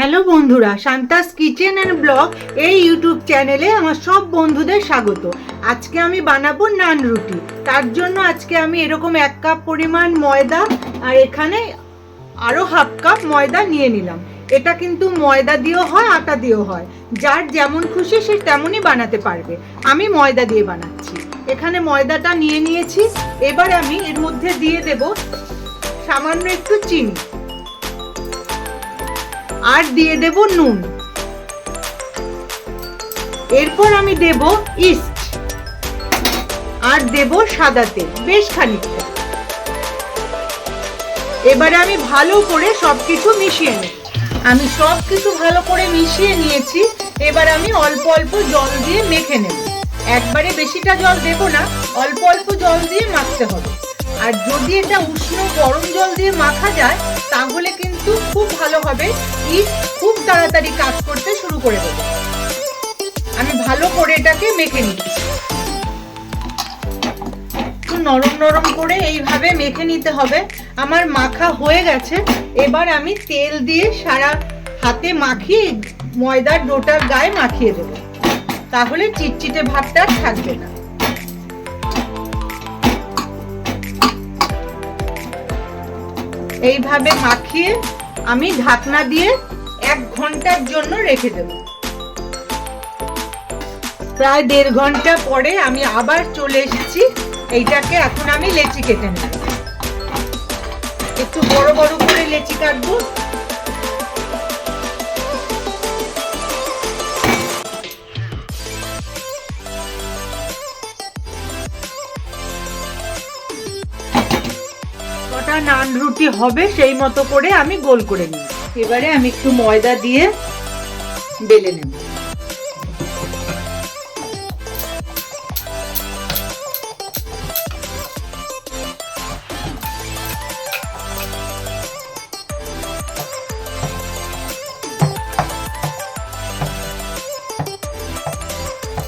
Hello বন্ধুরা, Shanta's kitchen and blog এই YouTube চ্যানেলে আমার সব বন্ধুদের স্বাগত। আজকে আমি বানাবো নান রুটি। তার জন্য আজকে আমি এরকম 1 কাপ পরিমাণ ময়দা আর এখানে আরও হাফ কাপ ময়দা নিয়ে নিলাম। এটা কিন্তু ময়দা দিয়েও হয়, আটা দিয়েও হয়, যার যেমন খুশি সে তেমনই বানাতে পারবে। আমি ময়দা দিয়ে বানাচ্ছি। এখানে ময়দাটা নিয়ে নিয়েছি। এবার আমি এর মধ্যে দিয়ে দেব সামান্য একটু চিনি, আর দিয়ে দেব নুন। এরপর আমি দেব ইস্ট আর দেব সাদা তেল, বেশ খানিকটা। এবারে আমি ভালো করে সবকিছু মিশিয়ে নেব। আমি সবকিছু ভালো করে মিশিয়ে নিয়েছি। এবার আমি অল্প অল্প জল দিয়ে মেখে নেব। একবারে বেশিটা জল দেব না, অল্প অল্প জল দিয়ে মাখতে হবে। আর যদি এটা উষ্ণ গরম জল দিয়ে মাখা যায় তাহলে কিন্তু খুব ভালো হবে, ইস্ট খুব তাড়াতাড়ি কাজ করতে শুরু করে দেবে। আমি ভালো করে এটাকে মেখে নিচ্ছি। একটু নরম নরম করে এইভাবে মেখে নিতে হবে। আমার মাখা হয়ে গেছে। এবার আমি তেল দিয়ে সারা হাতে মাখিয়ে ময়দার ডোটার গায়ে মাখিয়ে দেব, তাহলে চিটচিটে ভাবটা থাকবে না। এইভাবে মাখিয়ে আমি ঢাকনা দিয়ে 1 ঘন্টার জন্য রেখে দেব। প্রায় 1.5 ঘন্টা পরে আমি আবার চলে এসেছি। এইটাকে এখন আমি লেচি কেটে নেব। একটু বড় বড় করে লেচি কাটবো। কটা নান রুটি হবে সেই মতো করে আমি গোল করে নিই। এবারে আমি একটু ময়দা দিয়ে বেলে নেব।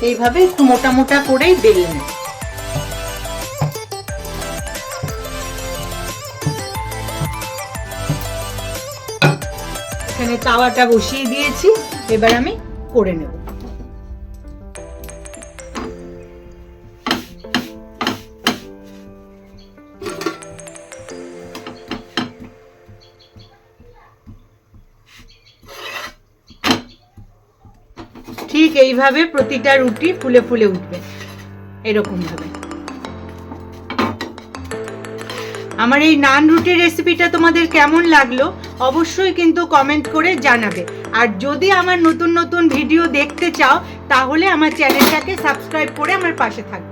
এইভাবে একটু মোটা মোটা করেই বেলে নেব। এখানে তাওয়াটা বসিয়ে দিয়েছি। এবার আমি করে নেব। ঠিক এইভাবে প্রতিটা রুটি ফুলে ফুলে উঠবে, এরকম ভাবে। আমার এই নান রুটির রেসিপিটা তোমাদের কেমন লাগলো অবশ্যই কিন্তু কমেন্ট করে জানাবে। আর যদি আমার নতুন নতুন ভিডিও দেখতে চাও তাহলে আমার চ্যানেলটাকে সাবস্ক্রাইব করে আমার পাশে থাকবে।